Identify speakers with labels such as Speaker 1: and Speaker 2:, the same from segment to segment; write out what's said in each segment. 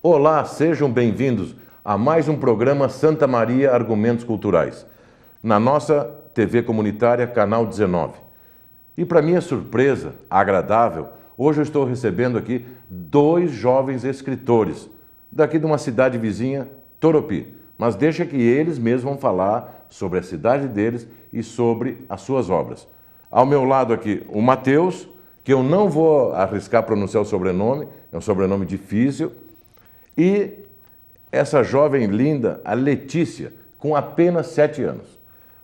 Speaker 1: Olá, sejam bem-vindos a mais um programa Santa Maria Argumentos Culturais, na nossa TV comunitária, Canal 19. E para minha surpresa agradável, hoje eu estou recebendo aqui dois jovens escritores, daqui de uma cidade vizinha, Toropi. Mas deixa que eles mesmos vão falar sobre a cidade deles e sobre as suas obras. Ao meu lado aqui, o Matheus, que eu não vou arriscar pronunciar o sobrenome, é um sobrenome difícil, e essa jovem linda, a Letícia, com apenas 7 anos.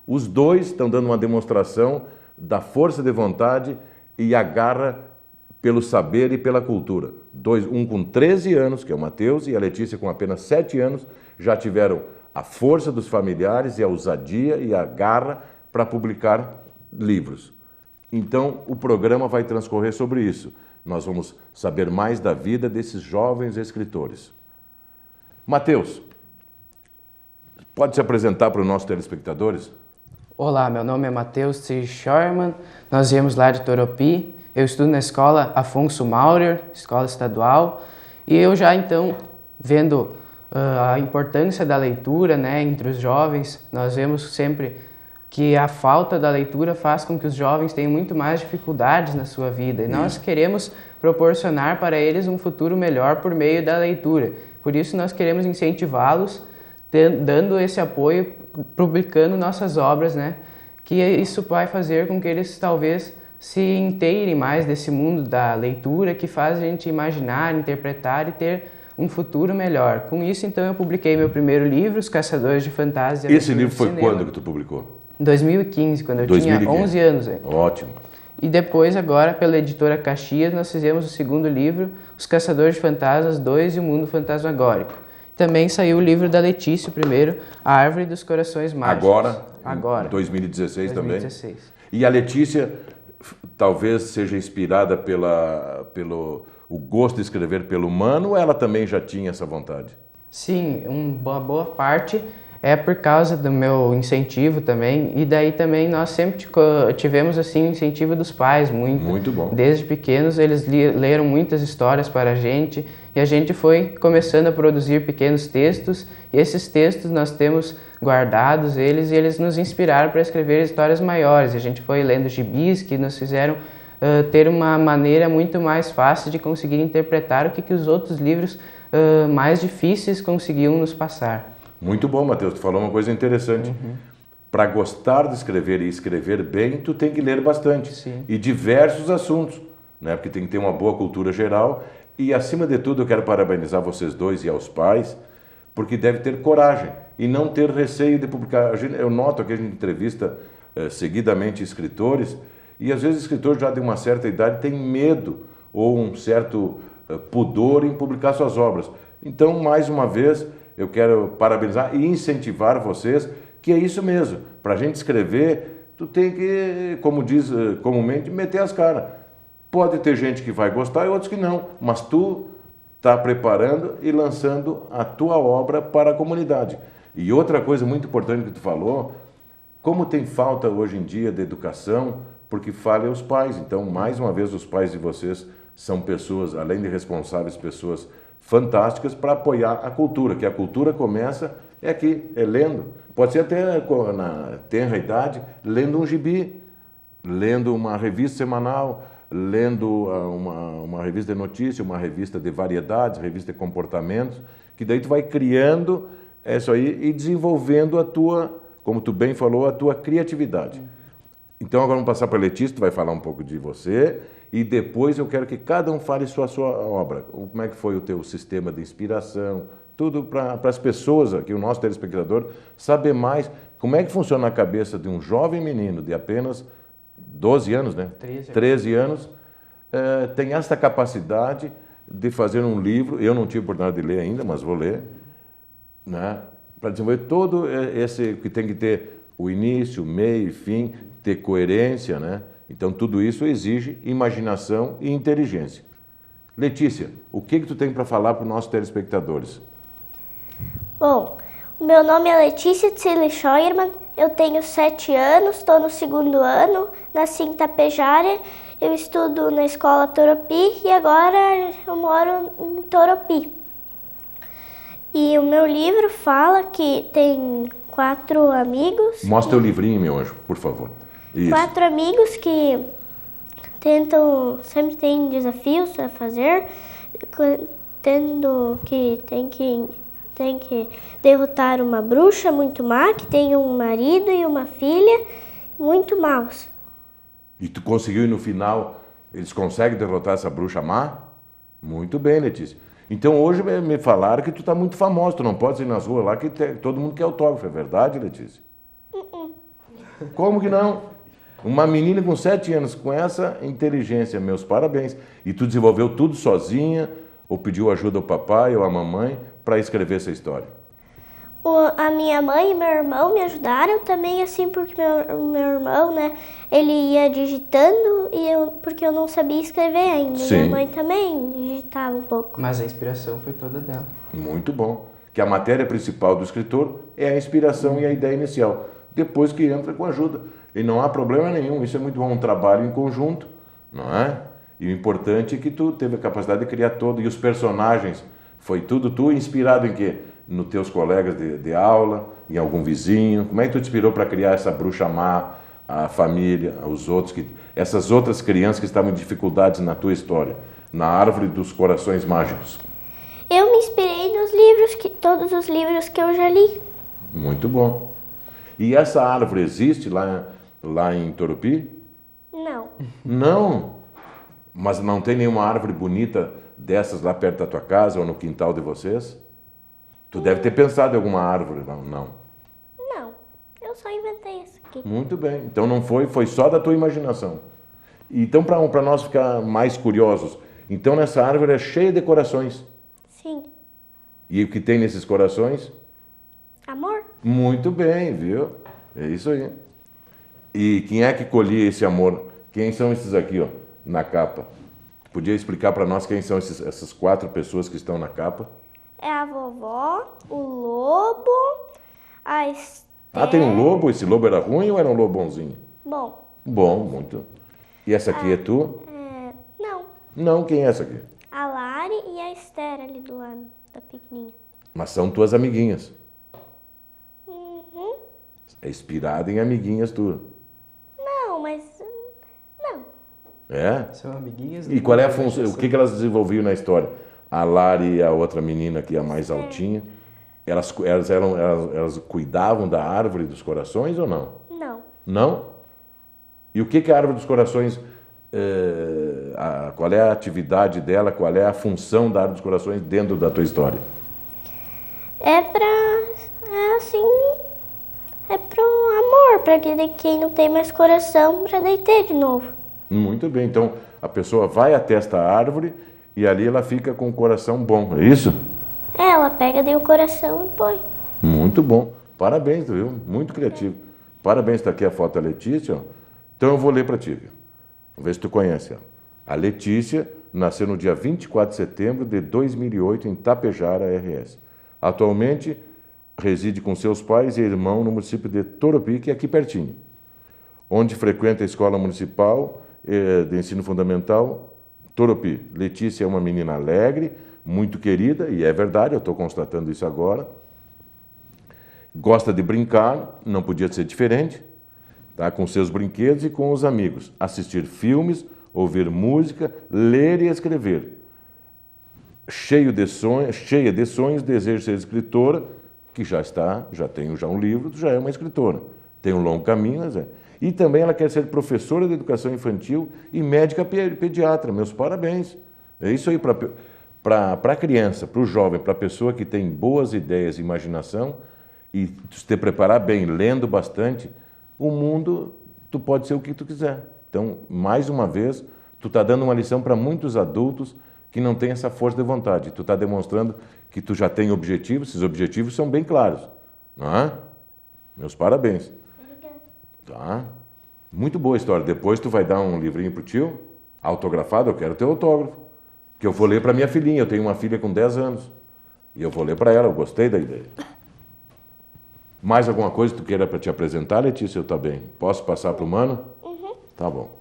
Speaker 1: Os dois estão dando uma demonstração da força de vontade e a garra pelo saber e pela cultura. Um com 13 anos, que é o Matheus, e a Letícia com apenas 7 anos, já tiveram a força dos familiares e a ousadia e a garra para publicar livros. Então, o programa vai transcorrer sobre isso. Nós vamos saber mais da vida desses jovens escritores. Matheus, pode se apresentar para os nossos telespectadores?
Speaker 2: Olá, meu nome é Matheus C. Scheuermann, nós viemos lá de Toropi, eu estudo na escola Afonso Maurer, escola estadual, e eu já então, vendo a importância da leitura, né, entre os jovens, nós vemos sempre que a falta da leitura faz com que os jovens tenham muito mais dificuldades na sua vida, e nós queremos proporcionar para eles um futuro melhor por meio da leitura. Por isso nós queremos incentivá-los, dando esse apoio, publicando nossas obras, né? Que isso vai fazer com que eles talvez se inteirem mais desse mundo da leitura, que faz a gente imaginar, interpretar e ter um futuro melhor. Com isso, então, eu publiquei meu primeiro livro, Os Caçadores de Fantasia.
Speaker 1: Esse livro foi quando que tu publicou?
Speaker 2: Em 2015, quando eu tinha 11 anos.
Speaker 1: Ótimo.
Speaker 2: E depois, agora, pela editora Caxias, nós fizemos o segundo livro, Os Caçadores de Fantasmas 2 e o Mundo Fantasmagórico. Também saiu o livro da Letícia, o primeiro, A Árvore dos Corações Mágicos. Agora.
Speaker 1: 2016 também?
Speaker 2: 2016.
Speaker 1: E a Letícia talvez seja inspirada pelo o gosto de escrever pelo humano, ou ela também já tinha essa vontade?
Speaker 2: Sim, uma boa parte é por causa do meu incentivo também, e daí também nós sempre tivemos assim o incentivo dos pais, muito
Speaker 1: bom.
Speaker 2: Desde pequenos eles leram muitas histórias para a gente, e a gente foi começando a produzir pequenos textos, e esses textos nós temos guardados eles, e eles nos inspiraram para escrever histórias maiores. A gente foi lendo gibis que nos fizeram ter uma maneira muito mais fácil de conseguir interpretar o que os outros livros mais difíceis conseguiam nos passar.
Speaker 1: Muito bom, Matheus, tu falou uma coisa interessante. Para gostar de escrever e escrever bem, tu tem que ler bastante.
Speaker 2: Sim.
Speaker 1: E diversos assuntos, né? Porque tem que ter uma boa cultura geral. E, acima de tudo, eu quero parabenizar vocês dois e aos pais, porque deve ter coragem e não ter receio de publicar. Eu noto que a gente entrevista seguidamente escritores, e às vezes escritores já de uma certa idade têm medo ou um certo pudor em publicar suas obras. Então, mais uma vez, eu quero parabenizar e incentivar vocês, que é isso mesmo. Para a gente escrever, tu tem que, como diz comumente, meter as caras. Pode ter gente que vai gostar e outros que não, mas tu está preparando e lançando a tua obra para a comunidade. E outra coisa muito importante que tu falou, como tem falta hoje em dia de educação, porque falham os pais. Então, mais uma vez, os pais de vocês são pessoas, além de responsáveis, pessoas fantásticas para apoiar a cultura, que a cultura começa aqui, lendo. Pode ser até na tenra idade, lendo um gibi, lendo uma revista semanal, lendo uma revista de notícias, uma revista de variedades, revista de comportamentos, que daí tu vai criando isso aí e desenvolvendo a tua, como tu bem falou, a tua criatividade. Então agora vamos passar para a Letícia, tu vai falar um pouco de você, e depois eu quero que cada um fale sua obra. Como é que foi o teu sistema de inspiração, tudo para as pessoas aqui, o nosso telespectador, saber mais como é que funciona a cabeça de um jovem menino de apenas 12 anos, né? 13 anos, tem essa capacidade de fazer um livro. Eu não tive oportunidade de ler ainda, mas vou ler, né? Para desenvolver todo esse que tem que ter o início, meio e fim, ter coerência, né? Então, tudo isso exige imaginação e inteligência. Letícia, o que tu tem para falar para os nossos telespectadores?
Speaker 3: Bom, o meu nome é Letícia Tsili Scheuermann, eu tenho 7 anos, estou no 2º ano, nasci em Tapejara, eu estudo na escola Toropi e agora eu moro em Toropi. E o meu livro fala que tem 4 amigos.
Speaker 1: Mostra o livrinho, meu anjo, por favor. Isso.
Speaker 3: 4 amigos que sempre tem desafios a fazer, tendo que tem que derrotar uma bruxa muito má, que tem um marido e uma filha muito maus.
Speaker 1: E tu conseguiu, e no final, eles conseguem derrotar essa bruxa má? Muito bem, Letícia. Então hoje me falaram que tu tá muito famosa, tu não pode ir nas ruas lá que todo mundo quer autógrafo, é verdade, Letícia? Como que não? Uma menina com 7 anos, com essa inteligência, meus parabéns. E tu desenvolveu tudo sozinha, ou pediu ajuda ao papai ou à mamãe para escrever essa história?
Speaker 3: A minha mãe e meu irmão me ajudaram também, assim, porque meu irmão, né, ele ia digitando porque eu não sabia escrever ainda.
Speaker 1: Sim.
Speaker 3: Minha mãe também digitava um pouco.
Speaker 2: Mas a inspiração foi toda dela.
Speaker 1: Muito bom. Que a matéria principal do escritor é a inspiração e a ideia inicial. Depois que entra com ajuda. E não há problema nenhum, isso é muito bom, um trabalho em conjunto, não é? E o importante é que tu teve a capacidade de criar todo, e os personagens, foi tudo tu inspirado em quê? Nos teus colegas de aula, em algum vizinho? Como é que tu te inspirou para criar essa bruxa má, a família, os outros, essas outras crianças que estavam em dificuldades na tua história, na árvore dos corações mágicos?
Speaker 3: Eu me inspirei nos livros, todos os livros que eu já li.
Speaker 1: Muito bom. E essa árvore existe lá em Torupi?
Speaker 3: Não.
Speaker 1: Não? Mas não tem nenhuma árvore bonita dessas lá perto da tua casa ou no quintal de vocês? Tu deve ter pensado em alguma árvore, não?
Speaker 3: Não, eu só inventei isso aqui.
Speaker 1: Muito bem. Então não foi só da tua imaginação. Então, para nós ficar mais curiosos, então nessa árvore é cheia de corações.
Speaker 3: Sim.
Speaker 1: E o que tem nesses corações?
Speaker 3: Amor?
Speaker 1: Muito bem, viu? É isso aí. E quem é que colhia esse amor? Quem são esses aqui, ó, na capa? Podia explicar para nós quem são essas 4 pessoas que estão na capa?
Speaker 3: É a vovó, o lobo, a Esther...
Speaker 1: Ah, tem um lobo? Esse lobo era ruim ou era um lobo bonzinho?
Speaker 3: Bom.
Speaker 1: Bom, muito. E essa aqui é tu?
Speaker 3: Não.
Speaker 1: Não, quem é essa aqui?
Speaker 3: A Lari e a Esther ali do lado, da pequenininha.
Speaker 1: Mas são tuas amiguinhas.
Speaker 3: Uhum.
Speaker 1: É inspirada em amiguinhas tuas.
Speaker 3: Não, mas... Não.
Speaker 1: É?
Speaker 2: São amiguinhas.
Speaker 1: E qual é a função? O que elas desenvolviam na história? A Lari e a outra menina que é a mais altinha, elas cuidavam da árvore dos corações ou não?
Speaker 3: Não.
Speaker 1: Não? E o que a árvore dos corações, qual é a atividade dela, qual é a função da árvore dos corações dentro da tua história?
Speaker 3: É pro amor, pra quem não tem mais coração, pra daí ter de novo.
Speaker 1: Muito bem, então a pessoa vai até esta árvore e ali ela fica com o coração bom, é isso?
Speaker 3: Ela pega daí o coração e põe.
Speaker 1: Muito bom, parabéns, viu? Muito criativo. Parabéns, está aqui a foto da Letícia, ó. Então eu vou ler para ti, viu? Vamos ver se tu conhece ela. A Letícia nasceu no dia 24 de setembro de 2008 em Tapejara, RS. Atualmente reside com seus pais e irmão no município de Torupi, que é aqui pertinho, onde frequenta a escola municipal de ensino fundamental Torupi. Letícia é uma menina alegre, muito querida, e é verdade, eu estou constatando isso agora. Gosta de brincar, não podia ser diferente, tá? Com seus brinquedos e com os amigos. Assistir filmes, ouvir música, ler e escrever. Cheia de sonhos, deseja ser escritora, que já tem um livro, já é uma escritora. Tem um longo caminho, mas é. E também ela quer ser professora de educação infantil e médica pediatra. Meus parabéns. É isso aí para a criança, para o jovem, para a pessoa que tem boas ideias e imaginação e te preparar bem, lendo bastante, o mundo, tu pode ser o que tu quiser. Então, mais uma vez, tu está dando uma lição para muitos adultos que não têm essa força de vontade. Tu está demonstrando que tu já tem objetivos, esses objetivos são bem claros. Não é? Meus parabéns. Tá? Muito boa história. Depois tu vai dar um livrinho pro tio, autografado, eu quero teu autógrafo. Que eu vou ler para minha filhinha, eu tenho uma filha com 10 anos. E eu vou ler para ela, eu gostei da ideia. Mais alguma coisa que tu queira para te apresentar, Letícia? Eu também. Posso passar para o Mano?
Speaker 3: Uhum.
Speaker 1: Tá bom.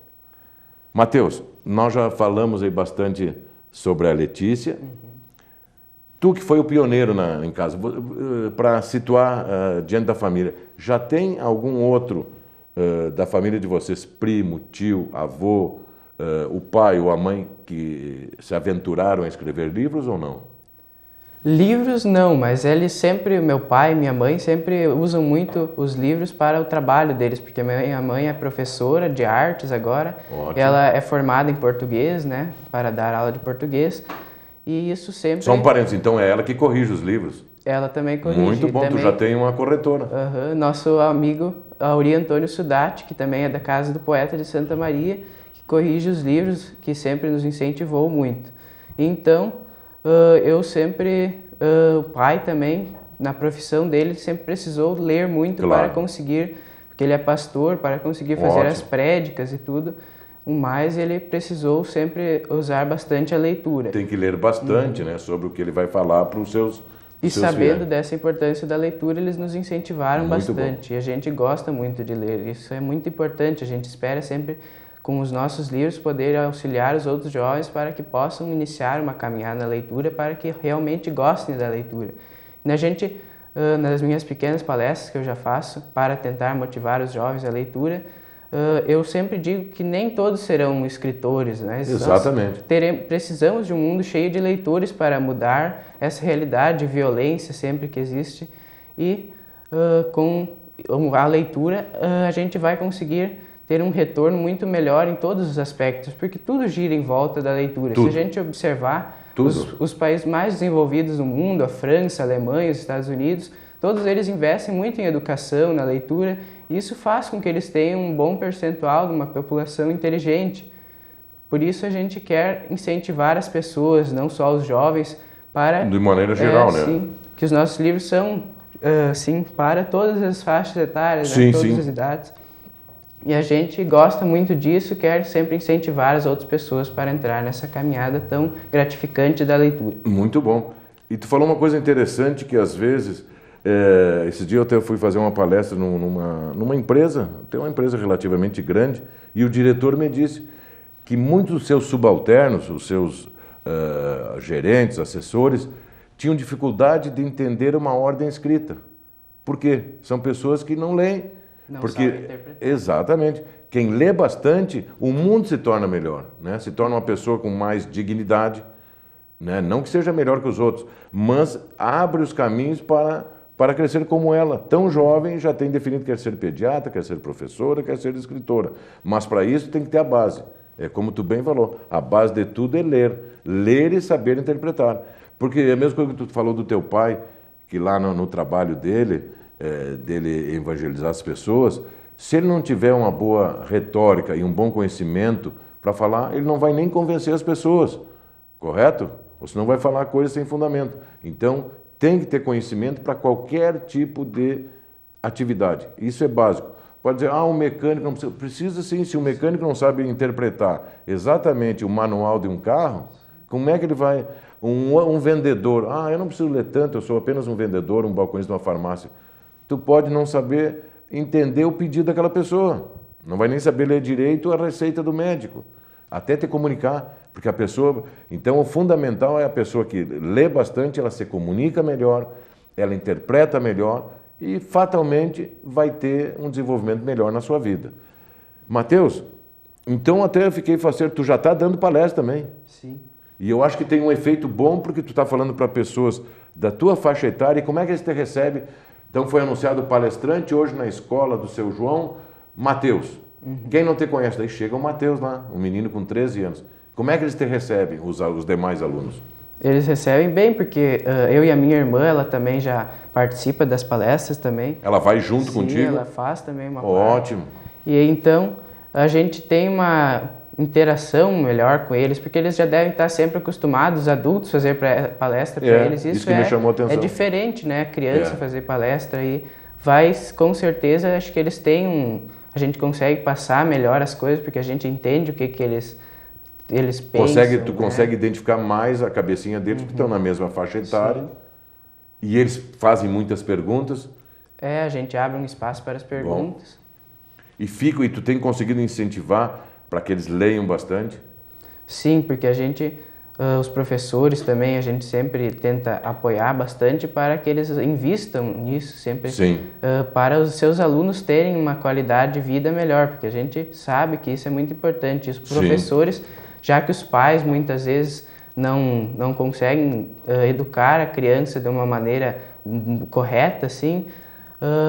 Speaker 1: Mateus, nós já falamos aí bastante sobre a Letícia. Tu que foi o pioneiro em casa, para situar diante da família, já tem algum outro da família de vocês, primo, tio, avô, o pai ou a mãe que se aventuraram a escrever livros ou não?
Speaker 2: Livros não, mas eles sempre, meu pai e minha mãe sempre usam muito os livros para o trabalho deles, porque minha mãe é professora de artes agora.
Speaker 1: Ótimo.
Speaker 2: Ela é formada em português, né, para dar aula de português, e isso sempre...
Speaker 1: Só um parênteses, então é ela que corrige os livros?
Speaker 2: Ela também corrige.
Speaker 1: Muito bom,
Speaker 2: também,
Speaker 1: tu já tem uma corretora.
Speaker 2: Nosso amigo Auri Antônio Sudati, que também é da Casa do Poeta de Santa Maria, que corrige os livros, que sempre nos incentivou muito. Então, eu sempre, o pai também, na profissão dele, sempre precisou ler muito para conseguir, porque ele é pastor, para conseguir fazer as prédicas e tudo. O mais, ele precisou sempre usar bastante a leitura.
Speaker 1: Tem que ler bastante, né, sobre o que ele vai falar para os seus
Speaker 2: E sabendo dessa importância da leitura, eles nos incentivaram
Speaker 1: muito
Speaker 2: bastante.
Speaker 1: Bom.
Speaker 2: E a gente gosta muito de ler. Isso é muito importante. A gente espera sempre, com os nossos livros, poder auxiliar os outros jovens para que possam iniciar uma caminhada na leitura, para que realmente gostem da leitura. E a gente, nas minhas pequenas palestras que eu já faço, para tentar motivar os jovens à leitura, eu sempre digo que nem todos serão escritores, né?
Speaker 1: Exatamente.
Speaker 2: Precisamos de um mundo cheio de leitores para mudar essa realidade de violência sempre que existe, e com a leitura a gente vai conseguir ter um retorno muito melhor em todos os aspectos, porque tudo gira em volta da leitura.
Speaker 1: Tudo.
Speaker 2: Se a gente observar os países mais desenvolvidos do mundo, a França, a Alemanha, os Estados Unidos, todos eles investem muito em educação, na leitura, e isso faz com que eles tenham um bom percentual de uma população inteligente. Por isso a gente quer incentivar as pessoas, não só os jovens, para...
Speaker 1: De maneira geral, né?
Speaker 2: Sim, que os nossos livros são, sim, para todas as faixas etárias, né? Todas as idades. E a gente gosta muito disso, quer sempre incentivar as outras pessoas para entrar nessa caminhada tão gratificante da leitura.
Speaker 1: Muito bom. E tu falou uma coisa interessante que às vezes... esse dia eu até fui fazer uma palestra numa empresa, tem uma empresa relativamente grande, e o diretor me disse que muitos dos seus subalternos, os seus gerentes, assessores, tinham dificuldade de entender uma ordem escrita. Por quê? São pessoas que não leem.
Speaker 2: Não
Speaker 1: porque
Speaker 2: sabem interpretar.
Speaker 1: Exatamente. Quem lê bastante, o mundo se torna melhor, né? Se torna uma pessoa com mais dignidade, né? Não que seja melhor que os outros, mas abre os caminhos para crescer como ela. Tão jovem, já tem definido que quer ser pediatra, quer ser professora, quer ser escritora. Mas para isso tem que ter a base. É como tu bem falou, a base de tudo é ler. Ler e saber interpretar. Porque é a mesma coisa que tu falou do teu pai, que lá no trabalho dele evangelizar as pessoas, se ele não tiver uma boa retórica e um bom conhecimento para falar, ele não vai nem convencer as pessoas. Correto? Ou senão vai falar coisas sem fundamento. Então, tem que ter conhecimento para qualquer tipo de atividade. Isso é básico. Pode dizer, um mecânico não precisa. Precisa sim, se o mecânico não sabe interpretar exatamente o manual de um carro, como é que ele vai... Um vendedor, eu não preciso ler tanto, eu sou apenas um vendedor, um balconista de uma farmácia. Tu pode não saber entender o pedido daquela pessoa. Não vai nem saber ler direito a receita do médico. Até te comunicar, porque a pessoa... Então, o fundamental é a pessoa que lê bastante, ela se comunica melhor, ela interpreta melhor e, fatalmente, vai ter um desenvolvimento melhor na sua vida. Mateus, então até eu fiquei faceiro, tu já está dando palestra também.
Speaker 2: Sim.
Speaker 1: E eu acho que tem um efeito bom, porque tu está falando para pessoas da tua faixa etária, e como é que eles te recebem? Então, foi anunciado o palestrante hoje na escola do seu João, Mateus. Quem não te conhece, daí chega o Mateus lá, um menino com 13 anos. Como é que eles te recebem, os demais alunos?
Speaker 2: Eles recebem bem, porque eu e a minha irmã, ela também já participa das palestras também.
Speaker 1: Ela vai junto contigo?
Speaker 2: Sim, ela faz também uma
Speaker 1: Ótimo.
Speaker 2: parte. E então, a gente tem uma interação melhor com eles, porque eles já devem estar sempre acostumados, os adultos, fazer palestra para eles.
Speaker 1: Isso que me chamou a atenção.
Speaker 2: É diferente, né? A criança fazer palestra e vai, com certeza, acho que eles têm a gente consegue passar melhor as coisas, porque a gente entende o que eles pensam.
Speaker 1: Tu consegue identificar mais a cabecinha deles, porque estão na mesma faixa etária. Sim. E eles fazem muitas perguntas.
Speaker 2: A gente abre um espaço para as perguntas.
Speaker 1: Bom. E tu tem conseguido incentivar para que eles leiam bastante?
Speaker 2: Sim, porque a gente Os professores também, a gente sempre tenta apoiar bastante para que eles invistam nisso, sempre para os seus alunos terem uma qualidade de vida melhor, porque a gente sabe que isso é muito importante. Os professores, já que os pais muitas vezes não conseguem educar a criança de uma maneira correta, assim,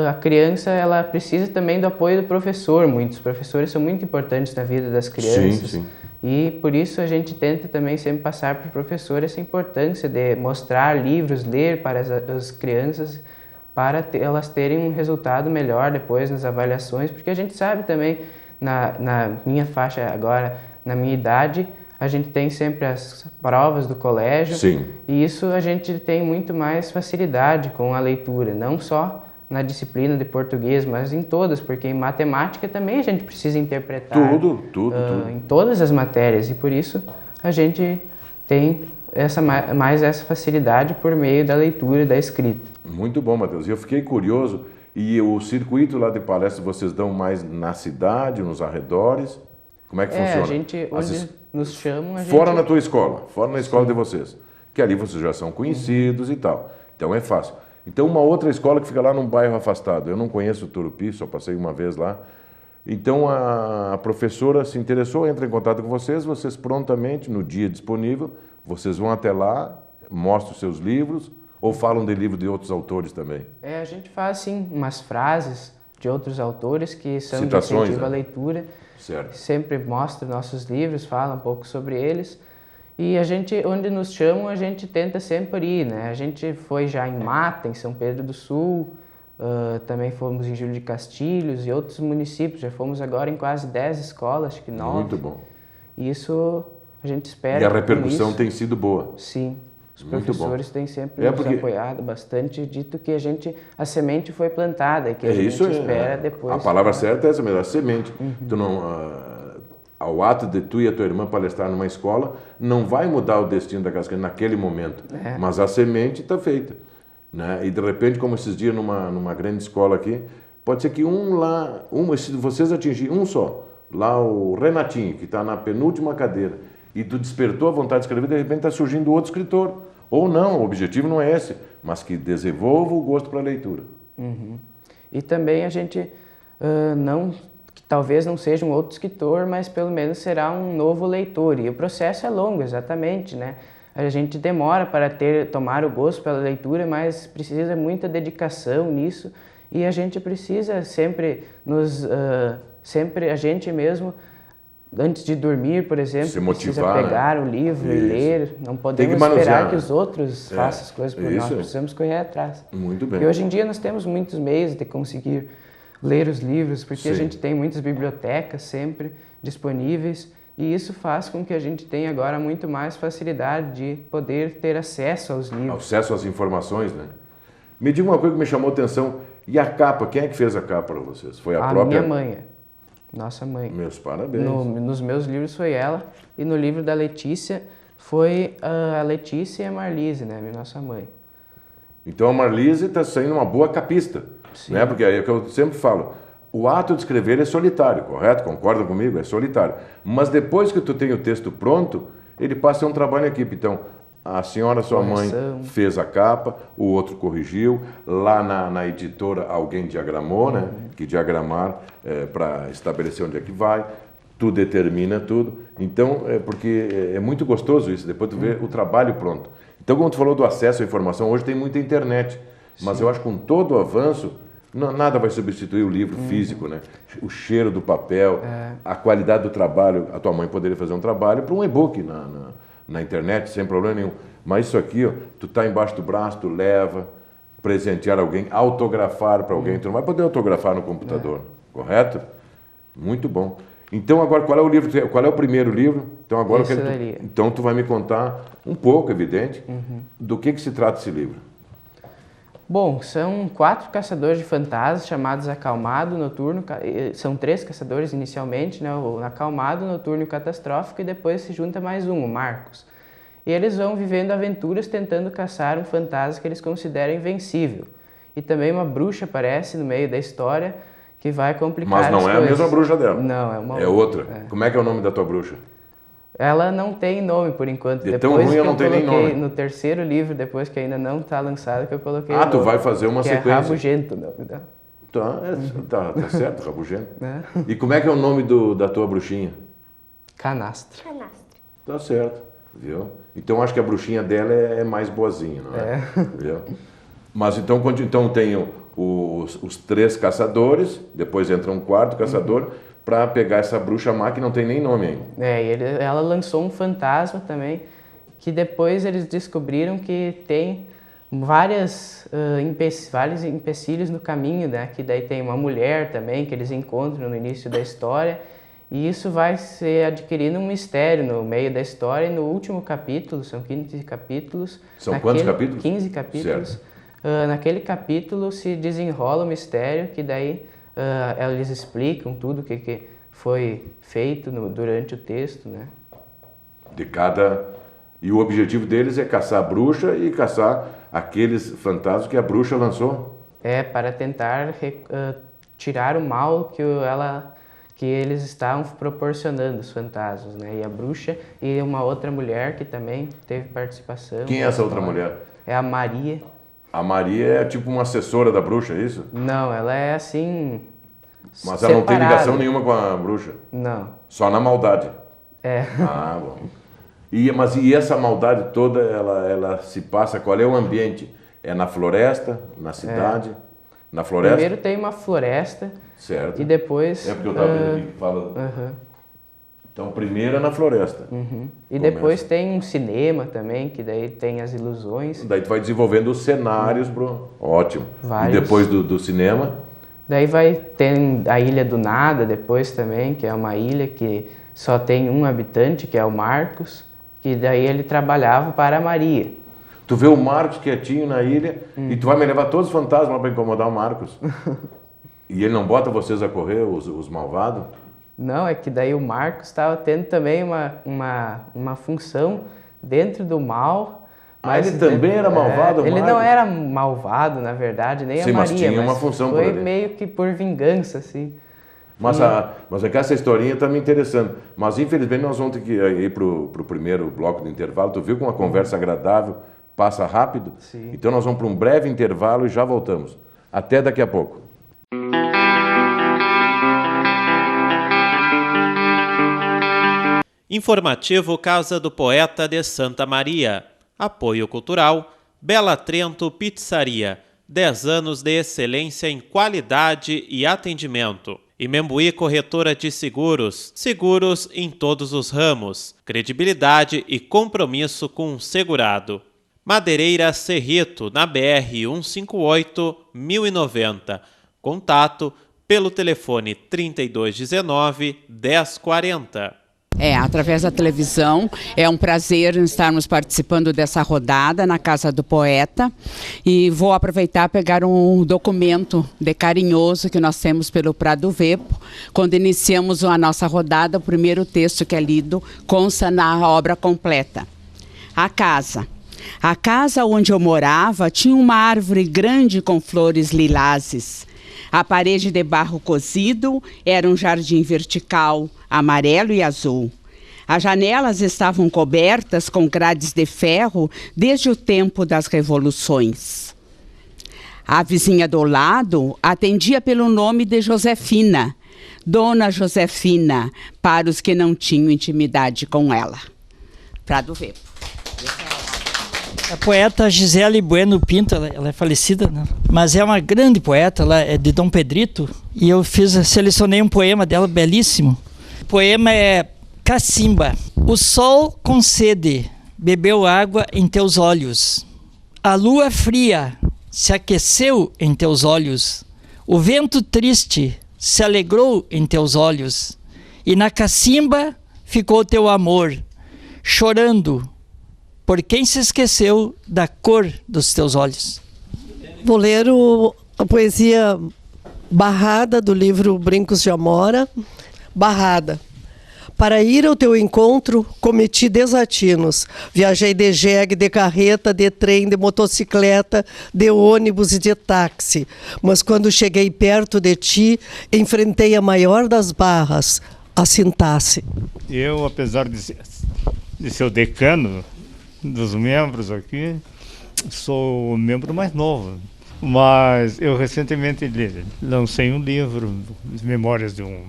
Speaker 2: a criança ela precisa também do apoio do professor. Muitos professores são muito importantes na vida das crianças. E por isso a gente tenta também sempre passar para o professor essa importância de mostrar livros, ler para as crianças, para elas terem um resultado melhor depois nas avaliações, porque a gente sabe também, na minha faixa agora, na minha idade, a gente tem sempre as provas do colégio, e isso a gente tem muito mais facilidade com a leitura, não só na disciplina de português, mas em todas, porque em matemática também a gente precisa interpretar tudo. Em todas as matérias, e por isso a gente tem mais essa facilidade por meio da leitura e da escrita.
Speaker 1: Muito bom, Matheus. Eu fiquei curioso, e o circuito lá de palestras vocês dão mais na cidade, nos arredores? Como é que funciona?
Speaker 2: A gente, onde nos chamam, a gente...
Speaker 1: Fora na tua escola, fora na escola de vocês, que ali vocês já são conhecidos e tal, então é fácil. Então, uma outra escola que fica lá num bairro afastado. Eu não conheço o Turupi, só passei uma vez lá. Então, a professora se interessou, entra em contato com vocês prontamente, no dia disponível, vocês vão até lá, mostram os seus livros, ou falam de livros de outros autores também?
Speaker 2: A gente faz, sim, umas frases de outros autores que são
Speaker 1: citações,
Speaker 2: de incentivo à leitura.
Speaker 1: Certo.
Speaker 2: Sempre mostra nossos livros, fala um pouco sobre eles. E a gente, onde nos chamam, a gente tenta sempre ir, né? A gente foi já em Mata, em São Pedro do Sul, também fomos em Júlio de Castilhos e outros municípios. Já fomos agora em quase 10 escolas, acho que 9.
Speaker 1: Muito bom.
Speaker 2: E isso a gente espera.
Speaker 1: E a repercussão tem sido boa.
Speaker 2: Sim. Os professores têm sempre nos apoiado bastante, dito que a semente foi plantada e que a gente espera depois.
Speaker 1: A palavra certa é essa mesmo, a semente. Tu não... Ao ato de tu e a tua irmã palestrar numa escola, não vai mudar o destino daquelas crianças naquele momento, mas a semente está feita. Né? E de repente, como esses dias numa grande escola aqui, pode ser que se vocês atingirem um só, lá o Renatinho, que está na penúltima cadeira, e tu despertou a vontade de escrever, de repente está surgindo outro escritor. Ou não, o objetivo não é esse, mas que desenvolva o gosto para a leitura.
Speaker 2: E também a gente talvez não seja um outro escritor, mas pelo menos será um novo leitor. E o processo é longo, exatamente, né? A gente demora para tomar o gosto pela leitura, mas precisa muita dedicação nisso. E a gente precisa sempre a gente mesmo, antes de dormir, por exemplo, precisa pegar o livro e ler. Não podemos esperar que os outros façam as coisas por nós, precisamos correr atrás.
Speaker 1: Muito bem.
Speaker 2: E hoje em dia nós temos muitos meios de conseguir ler os livros, porque a gente tem muitas bibliotecas sempre disponíveis, e isso faz com que a gente tenha agora muito mais facilidade de poder ter acesso aos livros.
Speaker 1: Acesso às informações, né? Me diga uma coisa que me chamou a atenção, e a capa, quem é que fez a capa para vocês? Foi a própria...
Speaker 2: minha mãe, nossa mãe.
Speaker 1: Meus parabéns.
Speaker 2: Nos meus livros foi ela, e no livro da Letícia foi a Letícia e a Marlise, né, nossa mãe.
Speaker 1: Então a Marlise está sendo uma boa capista, né? Porque é o que eu sempre falo, o ato de escrever é solitário, correto? Concordam comigo? É solitário. Mas depois que tu tem o texto pronto, ele passa a ser um trabalho em equipe. Então, a senhora, sua mãe, fez a capa, o outro corrigiu, lá na editora alguém diagramou, né? Que diagramar para estabelecer onde é que vai, tu determina tudo. Então, porque é muito gostoso isso, depois tu vê o trabalho pronto. Então, como tu falou do acesso à informação, hoje tem muita internet, mas eu acho que com todo o avanço, nada vai substituir o livro físico, né? O cheiro do papel, a qualidade do trabalho. A tua mãe poderia fazer um trabalho para um e-book na internet, sem problema nenhum. Mas isso aqui, ó, tu tá embaixo do braço, tu leva, presentear alguém, autografar para alguém, tu não vai poder autografar no computador, correto? Muito bom. Então, agora, qual é o livro? Qual é o primeiro livro? Então, agora então tu vai me contar um pouco, evidente, do que se trata esse livro.
Speaker 2: Bom, são 4 caçadores de fantasmas chamados Acalmado, Noturno, são 3 caçadores inicialmente, né? O Acalmado, Noturno e Catastrófico, e depois se junta mais um, o Marcos. E eles vão vivendo aventuras tentando caçar um fantasma que eles consideram invencível. E também uma bruxa aparece no meio da história que vai complicar as coisas.
Speaker 1: Mas não é a mesma bruxa dela?
Speaker 2: Não, é uma
Speaker 1: outra. Como é que é o nome da tua bruxa?
Speaker 2: Ela não tem nome por enquanto.
Speaker 1: De tão ruim, eu não tenho nem nome.
Speaker 2: No terceiro livro, depois que ainda não está lançado, que eu coloquei
Speaker 1: tu vai fazer uma sequência.
Speaker 2: É Rabugento, não.
Speaker 1: Tá certo, Rabugento. E como é que é o nome da tua bruxinha?
Speaker 2: Canastra.
Speaker 1: Tá certo, viu? Então acho que a bruxinha dela é mais boazinha, não é? Viu? Mas então tem os 3 caçadores, depois entra um 4º caçador, para pegar essa bruxa má que não tem nem nome ainda.
Speaker 2: Ela lançou um fantasma também, que depois eles descobriram que tem vários empecilhos no caminho, né? Que daí tem uma mulher também, que eles encontram no início da história, e isso vai ser adquirindo um mistério no meio da história, e no último capítulo, são 15 capítulos.
Speaker 1: São quantos capítulos?
Speaker 2: 15 capítulos. Naquele capítulo se desenrola o mistério, que daí eles explicam tudo o que foi feito durante o texto, né? E o objetivo deles é caçar a bruxa e caçar aqueles fantasmas que a bruxa lançou? Para tentar tirar o mal que eles estavam proporcionando, os fantasmas, né? E a bruxa e uma outra mulher que também teve participação.
Speaker 1: Quem é essa outra mulher?
Speaker 2: É a Maria.
Speaker 1: A Maria é tipo uma assessora da bruxa, é isso?
Speaker 2: Não, ela é assim...
Speaker 1: Mas ela não tem ligação nenhuma com a bruxa?
Speaker 2: Não.
Speaker 1: Só na maldade? Bom. Mas essa maldade toda, ela se passa... Qual é o ambiente? É na floresta? Na cidade? Na floresta?
Speaker 2: Primeiro tem uma floresta.
Speaker 1: Certo.
Speaker 2: E depois...
Speaker 1: porque eu estava vendo aqui que fala... Então, primeiro é na floresta.
Speaker 2: E depois tem um cinema também, que daí tem as ilusões.
Speaker 1: Daí tu vai desenvolvendo os cenários Ótimo.
Speaker 2: Vários.
Speaker 1: E depois do cinema?
Speaker 2: Daí ter a Ilha do Nada depois também, que é uma ilha que só tem um habitante, que é o Marcos, que daí ele trabalhava para a Maria.
Speaker 1: Tu vê o Marcos quietinho na ilha e tu vai me levar todos os fantasmas para incomodar o Marcos. E ele não bota vocês a correr, os malvados?
Speaker 2: Não, é que daí o Marcos estava tendo também uma função dentro do mal.
Speaker 1: Mas ele também era malvado,
Speaker 2: ele não era malvado, na verdade, nem a Maria. Mas tinha
Speaker 1: uma função
Speaker 2: foi meio que por vingança, assim.
Speaker 1: Mas é que essa historinha está me interessando. Mas infelizmente nós vamos ter que ir para o primeiro bloco do intervalo. Tu viu que uma conversa agradável passa rápido?
Speaker 2: Sim.
Speaker 1: Então nós vamos para um breve intervalo e já voltamos. Até daqui a pouco.
Speaker 4: Informativo Casa do Poeta de Santa Maria. Apoio Cultural, Bela Trento Pizzaria, 10 anos de excelência em qualidade e atendimento. E Membuí Corretora de Seguros, seguros em todos os ramos, credibilidade e compromisso com o segurado. Madeireira Cerrito, na BR 158 1090. Contato pelo telefone 3219 1040.
Speaker 5: Através da televisão, é um prazer estarmos participando dessa rodada na Casa do Poeta e vou aproveitar e pegar um documento de carinhoso que nós temos pelo Prado Vepo. Quando iniciamos a nossa rodada, o primeiro texto que é lido consta na obra completa. A casa onde eu morava tinha uma árvore grande com flores lilazes. A parede de barro cozido era um jardim vertical, amarelo e azul. As janelas estavam cobertas com grades de ferro desde o tempo das revoluções. A vizinha do lado atendia pelo nome de Josefina, Dona Josefina, para os que não tinham intimidade com ela. Prado Vepo.
Speaker 6: A poeta Gisele Bueno Pinto, ela é falecida, né? Mas é uma grande poeta, ela é de Dom Pedrito, e eu selecionei um poema dela belíssimo. O poema é Cacimba. O sol com sede bebeu água em teus olhos. A lua fria se aqueceu em teus olhos. O vento triste se alegrou em teus olhos. E na cacimba ficou teu amor, chorando por quem se esqueceu da cor dos teus olhos.
Speaker 7: Vou ler a poesia Barrada, do livro Brincos de Amora. Barrada. Para ir ao teu encontro, cometi desatinos. Viajei de jegue, de carreta, de trem, de motocicleta, de ônibus e de táxi. Mas quando cheguei perto de ti, enfrentei a maior das barras, a sintaxe.
Speaker 8: Eu, apesar de de ser o decano dos membros aqui, sou o membro mais novo. Mas eu recentemente lancei um livro, Memórias de um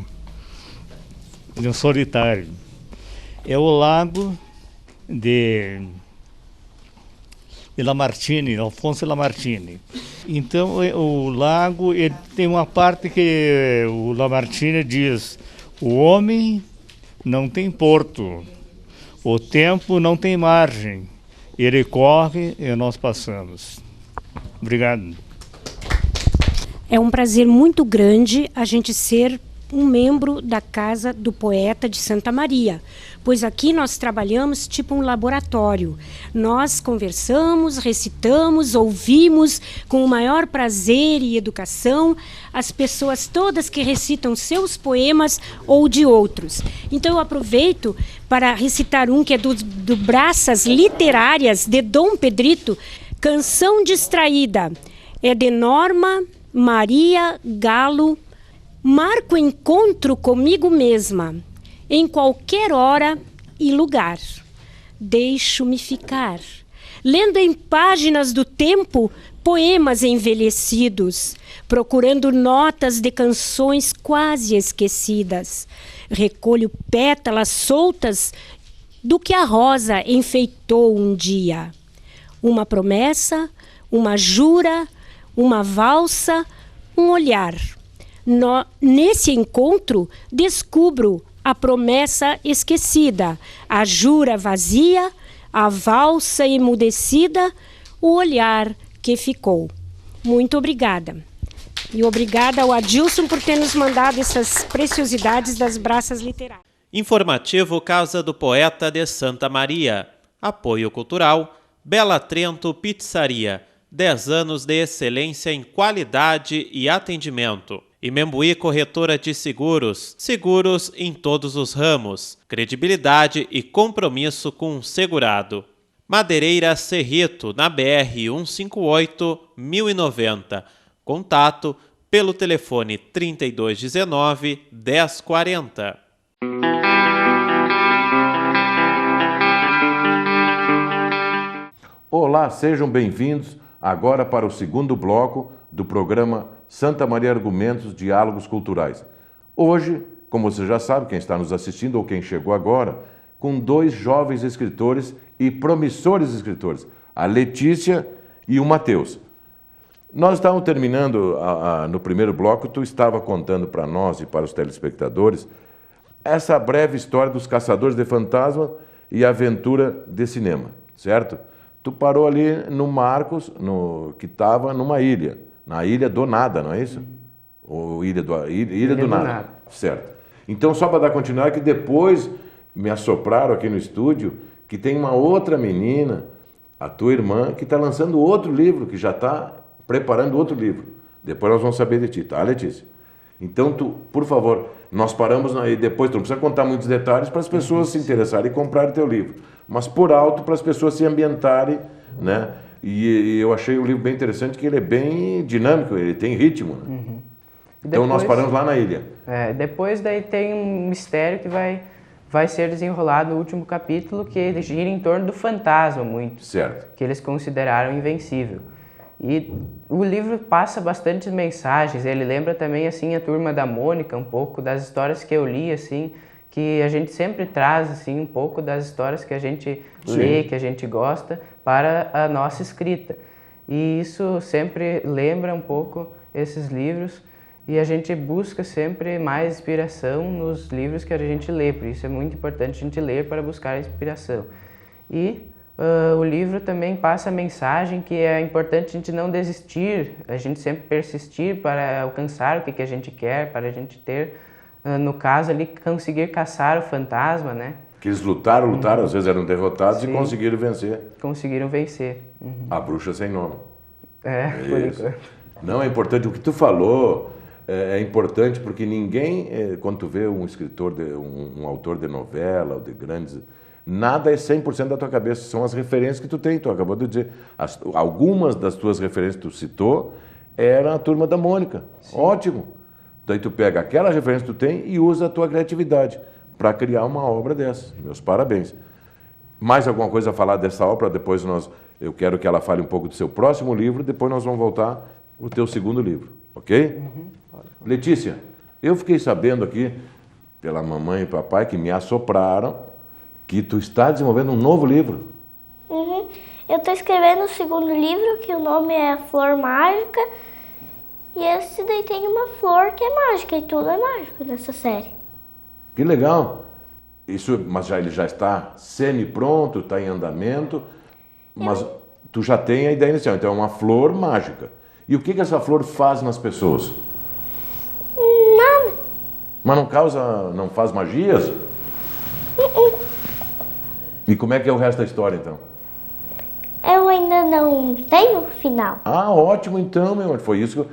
Speaker 8: Solitário. É o Lago de Lamartine, Alfonso Lamartine. Então, o lago, ele tem uma parte que o Lamartine diz: o homem não tem porto, o tempo não tem margem, ele corre e nós passamos. Obrigado.
Speaker 9: É um prazer muito grande a gente ser um membro da Casa do Poeta de Santa Maria, pois aqui nós trabalhamos tipo um laboratório. Nós conversamos, recitamos, ouvimos com o maior prazer e educação as pessoas todas que recitam seus poemas ou de outros. Então eu aproveito para recitar um que é do Braças Literárias, de Dom Pedrito, Canção Distraída. É de Norma Maria Galo. Marco encontro comigo mesma, em qualquer hora e lugar. Deixo-me ficar, lendo em páginas do tempo poemas envelhecidos, procurando notas de canções quase esquecidas. Recolho pétalas soltas do que a rosa enfeitou um dia. Uma promessa, uma jura, uma valsa, um olhar. Nesse encontro, descubro a promessa esquecida, a jura vazia, a valsa emudecida, o olhar que ficou. Muito obrigada. E obrigada ao Adilson por ter nos mandado essas preciosidades das Braças Literárias.
Speaker 4: Informativo Casa do Poeta de Santa Maria. Apoio cultural Bela Trento Pizzaria. 10 anos de excelência em qualidade e atendimento. E Membuí Corretora de Seguros. Seguros em todos os ramos. Credibilidade e compromisso com o segurado. Madeireira Cerrito, na BR 158 1090. Contato pelo telefone 3219 1040.
Speaker 1: Olá, sejam bem-vindos agora para o segundo bloco do programa Santa Maria Argumentos, Diálogos Culturais. Hoje, como você já sabe, quem está nos assistindo ou quem chegou agora, com 2 jovens escritores e promissores escritores, a Letícia e o Matheus. Nós estávamos terminando, no primeiro bloco, tu estava contando para nós e para os telespectadores essa breve história dos Caçadores de Fantasmas e a aventura de cinema, certo? Tu parou ali no Marcos, que estava numa ilha, na Ilha do Nada, não é isso? Ou Ilha do Nada. Certo. Então, só para dar continuidade, que depois me assopraram aqui no estúdio que tem uma outra menina, a tua irmã, que está lançando outro livro, que já está preparando outro livro. Depois nós vamos saber de ti, tá, Letícia? Então, tu, por favor, nós paramos aí, depois tu não precisa contar muitos detalhes para as pessoas se interessarem e comprarem teu livro, mas por alto para as pessoas se ambientarem, né? E eu achei o livro bem interessante, que ele é bem dinâmico, ele tem ritmo, né? Então nós paramos lá na ilha.
Speaker 2: Depois daí tem um mistério que vai ser desenrolado no último capítulo, que gira em torno do fantasma muito.
Speaker 1: Certo.
Speaker 2: Que eles consideraram invencível. E o livro passa bastante mensagens, ele lembra também assim a Turma da Mônica, um pouco das histórias que eu li, assim, que a gente sempre traz assim um pouco das histórias que a gente lê, que a gente gosta, para a nossa escrita. E isso sempre lembra um pouco esses livros, e a gente busca sempre mais inspiração nos livros que a gente lê, por isso é muito importante a gente ler para buscar inspiração. E o livro também passa a mensagem que é importante a gente não desistir, a gente sempre persistir para alcançar o que a gente quer, para a gente ter, no caso ali, conseguir caçar o fantasma, né?
Speaker 1: Que eles lutaram, às vezes eram derrotados. Sim. E conseguiram vencer.
Speaker 2: Conseguiram vencer.
Speaker 1: A bruxa sem nome.
Speaker 2: Por enquanto.
Speaker 1: Não, é importante, o que tu falou é importante porque ninguém, quando tu vê um escritor, um autor de novela ou de grandes... Nada é 100% da tua cabeça, são as referências que tu tem. Tu acabou de dizer, algumas das tuas referências que tu citou eram a Turma da Mônica. Sim. Ótimo. Daí tu pega aquela referência que tu tem e usa a tua criatividade para criar uma obra dessas. Meus parabéns. Mais alguma coisa a falar dessa obra? Depois eu quero que ela fale um pouco do seu próximo livro, depois nós vamos voltar ao teu segundo livro, ok? Letícia, eu fiquei sabendo aqui, pela mamãe e papai, que me assopraram, que tu está desenvolvendo um novo livro.
Speaker 3: Eu estou escrevendo o segundo livro, que o nome é Flor Mágica. E esse daí tem uma flor que é mágica, e tudo é mágico nessa série.
Speaker 1: Que legal! Mas ele já está semi-pronto, está em andamento, mas tu já tem a ideia inicial, então é uma flor mágica. E o que essa flor faz nas pessoas?
Speaker 3: Nada.
Speaker 1: Mas não faz magias? E como é que é o resto da história, então?
Speaker 3: Eu ainda não tenho final.
Speaker 1: Ah, ótimo então, meu. Foi isso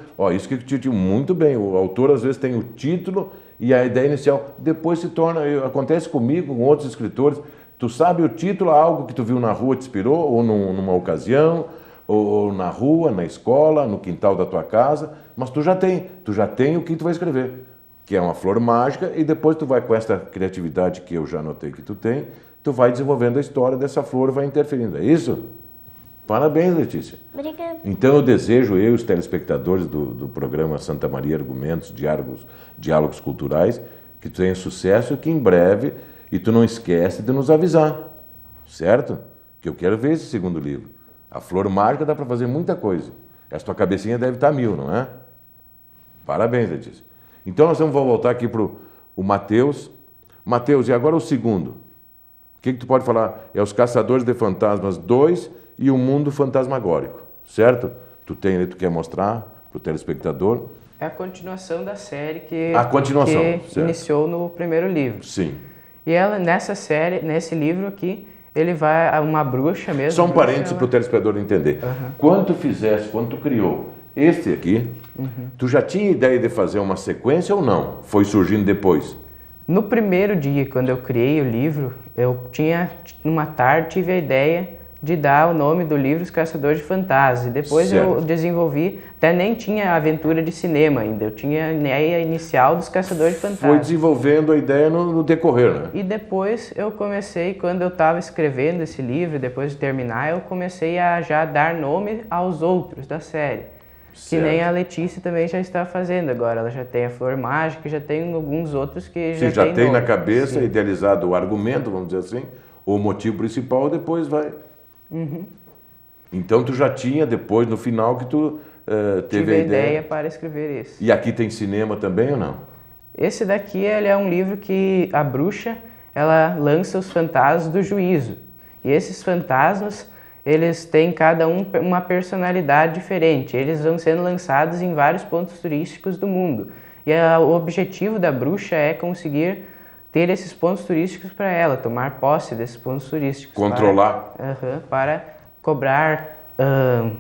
Speaker 1: que eu te digo muito bem. O autor às vezes tem o título e a ideia inicial. Depois se torna, acontece comigo, com outros escritores. Tu sabe o título, algo que tu viu na rua te inspirou, ou numa ocasião, ou na rua, na escola, no quintal da tua casa, mas tu já tem o que tu vai escrever, que é uma flor mágica, e depois tu vai com essa criatividade que eu já notei que tu tem, tu vai desenvolvendo a história dessa flor, vai interferindo. É isso? Parabéns, Letícia.
Speaker 3: Obrigada.
Speaker 1: Então eu desejo, eu e os telespectadores do programa Santa Maria Argumentos, Diálogos Culturais, que tu tenha sucesso e que em breve, e tu não esquece de nos avisar, certo? Que eu quero ver esse segundo livro. A Flor Mágica dá para fazer muita coisa. Essa tua cabecinha deve estar 1000, não é? Parabéns, Letícia. Então nós vamos voltar aqui para o Matheus. Matheus, e agora o segundo? O que tu pode falar? É Os Caçadores de Fantasmas 2 e o Mundo Fantasmagórico, certo? Tu quer mostrar para o telespectador?
Speaker 2: É a continuação da série que iniciou no primeiro livro.
Speaker 1: Sim.
Speaker 2: E ela, nessa série, nesse livro aqui, ele vai a uma bruxa mesmo.
Speaker 1: Só um parênteses para o telespectador entender. Quando tu criou este aqui, tu já tinha ideia de fazer uma sequência ou não? Foi surgindo depois?
Speaker 2: No primeiro dia, quando eu criei o livro, numa tarde, tive a ideia de dar o nome do livro Os Caçadores de Fantasmas. E depois eu desenvolvi, até nem tinha aventura de cinema ainda, eu tinha a ideia inicial dos Caçadores de Fantasmas.
Speaker 1: Foi desenvolvendo a ideia no decorrer, né?
Speaker 2: E depois eu comecei, quando eu estava escrevendo esse livro, depois de terminar, eu comecei a já dar nome aos outros da série. Certo. Que nem a Letícia também já está fazendo agora. Ela já tem a Flor Mágica, já tem alguns outros que
Speaker 1: já tem nome na cabeça, idealizado o argumento, vamos dizer assim, o motivo principal, depois vai... Então tu já tinha depois, no final, que tu teve a ideia
Speaker 2: para escrever esse.
Speaker 1: E aqui tem cinema também ou não?
Speaker 2: Esse daqui ele é um livro que a bruxa ela lança os fantasmas do juízo. E esses fantasmas, eles têm cada um uma personalidade diferente. Eles vão sendo lançados em vários pontos turísticos do mundo. E o objetivo da bruxa é conseguir ter esses pontos turísticos para ela, tomar posse desses pontos turísticos.
Speaker 1: Controlar.
Speaker 2: Para cobrar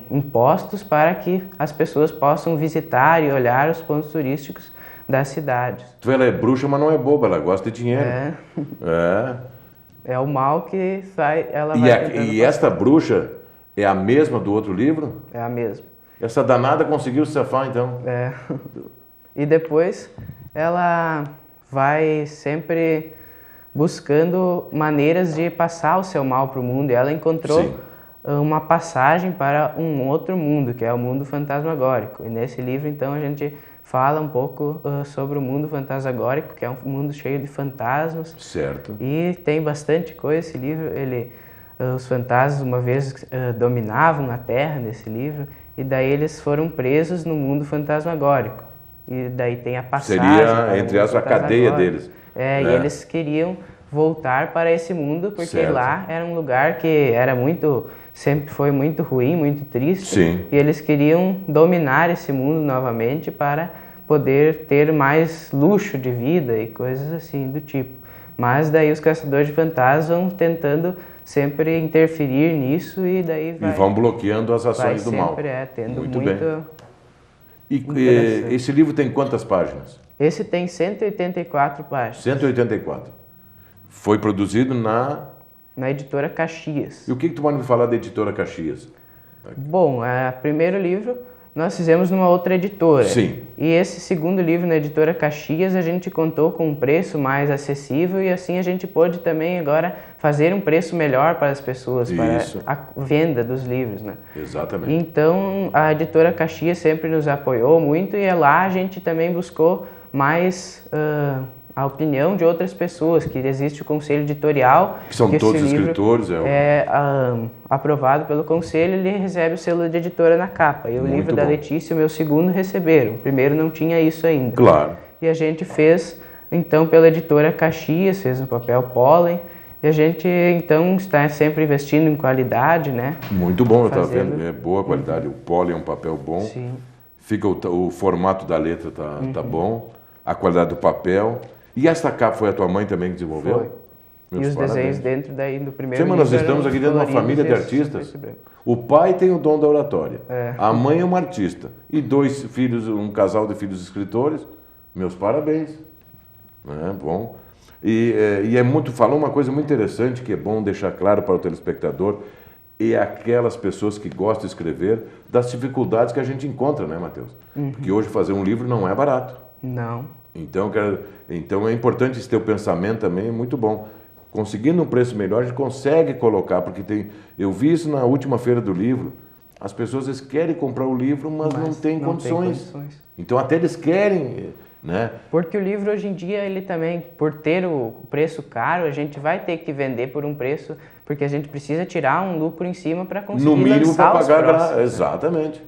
Speaker 2: impostos para que as pessoas possam visitar e olhar os pontos turísticos das cidades.
Speaker 1: Ela é bruxa, mas não é boba, ela gosta de dinheiro.
Speaker 2: É o mal que sai, ela
Speaker 1: E esta bruxa é a mesma do outro livro?
Speaker 2: É a mesma.
Speaker 1: Essa danada conseguiu se safar, então?
Speaker 2: E depois ela vai sempre buscando maneiras de passar o seu mal para o mundo. E ela encontrou uma passagem para um outro mundo, que é o mundo fantasmagórico. E nesse livro, então, a gente fala um pouco sobre o mundo fantasmagórico, que é um mundo cheio de fantasmas.
Speaker 1: Certo.
Speaker 2: E tem bastante coisa esse livro. Os fantasmas, uma vez, dominavam a Terra nesse livro, e daí eles foram presos no mundo fantasmagórico. E daí tem a passagem.
Speaker 1: Seria, entre as a cadeia deles.
Speaker 2: E eles queriam voltar para esse mundo, porque lá era um lugar que sempre foi muito ruim, muito triste.
Speaker 1: Sim.
Speaker 2: E eles queriam dominar esse mundo novamente para poder ter mais luxo de vida e coisas assim do tipo. Mas daí os caçadores de fantasmas vão tentando sempre interferir nisso e daí
Speaker 1: E vão bloqueando as ações do mal.
Speaker 2: Tendo
Speaker 1: muito bem. E esse livro tem quantas páginas?
Speaker 2: Esse tem 184 páginas.
Speaker 1: 184. Foi produzido na
Speaker 2: editora Caxias.
Speaker 1: E o que tu pode me falar da editora Caxias?
Speaker 2: Bom, o primeiro livro nós fizemos numa outra editora.
Speaker 1: Sim.
Speaker 2: E esse segundo livro na editora Caxias, a gente contou com um preço mais acessível e assim a gente pôde também agora fazer um preço melhor para as pessoas,
Speaker 1: Isso.
Speaker 2: para a venda dos livros, né?
Speaker 1: Exatamente.
Speaker 2: Então, a editora Caxias sempre nos apoiou muito e lá a gente também buscou mais a opinião de outras pessoas, que existe o conselho editorial.
Speaker 1: Que são todos escritores.
Speaker 2: Aprovado pelo conselho, ele recebe o selo de editora na capa. E o livro da Letícia e o meu segundo receberam. O primeiro não tinha isso ainda.
Speaker 1: Claro.
Speaker 2: E a gente fez, então, pela editora Caxias, fez no papel pólen. E a gente, então, está sempre investindo em qualidade, né?
Speaker 1: Muito bom, eu estava vendo, é boa qualidade. O pólen é um papel bom.
Speaker 2: Sim.
Speaker 1: Fica o formato da letra tá bom, a qualidade do papel. E essa capa foi a tua mãe também que desenvolveu?
Speaker 2: Foi. E os desenhos dentro daí do primeiro livro.
Speaker 1: Nós estamos aqui dentro de uma família de artistas. O pai tem o dom da oratória. A mãe é uma artista. E 2 filhos, um casal de filhos escritores. Meus parabéns. Bom. E falou uma coisa muito interessante que é bom deixar claro para o telespectador. E aquelas pessoas que gostam de escrever, das dificuldades que a gente encontra, né, Matheus? Porque hoje fazer um livro não é barato.
Speaker 2: Não.
Speaker 1: Então é importante esse teu pensamento também, é muito bom. Conseguindo um preço melhor, a gente consegue colocar, porque eu vi isso na última feira do livro, as pessoas eles querem comprar o livro, mas não têm condições. Então até eles querem, né?
Speaker 2: Porque o livro hoje em dia, ele também, por ter o preço caro, a gente vai ter que vender por um preço, porque a gente precisa tirar um lucro em cima para conseguir lançar. No mínimo para pagar,
Speaker 1: exatamente.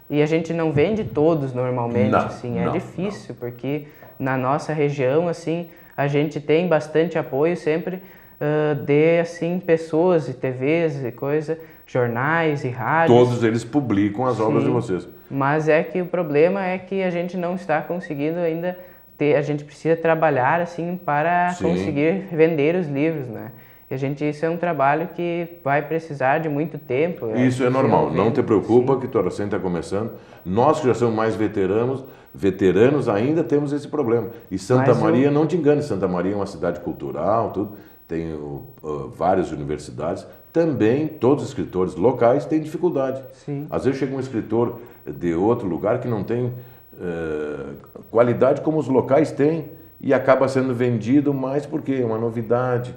Speaker 2: E a gente não vende todos normalmente, é difícil, porque na nossa região, assim, a gente tem bastante apoio sempre de, assim, pessoas e TVs e coisa, jornais e rádios.
Speaker 1: Todos eles publicam as obras de vocês.
Speaker 2: Mas é que o problema é que a gente não está conseguindo ainda a gente precisa trabalhar, assim, para conseguir vender os livros, né? E isso é um trabalho que vai precisar de muito tempo.
Speaker 1: Isso é normal, não te preocupa que tu recém está começando. Nós que já somos mais veteranos ainda temos esse problema. E Santa Maria, não te engane, Santa Maria é uma cidade cultural, tem várias universidades. Também todos os escritores locais têm dificuldade.
Speaker 2: Sim.
Speaker 1: Às vezes chega um escritor de outro lugar que não tem qualidade como os locais têm e acaba sendo vendido mais porque é uma novidade.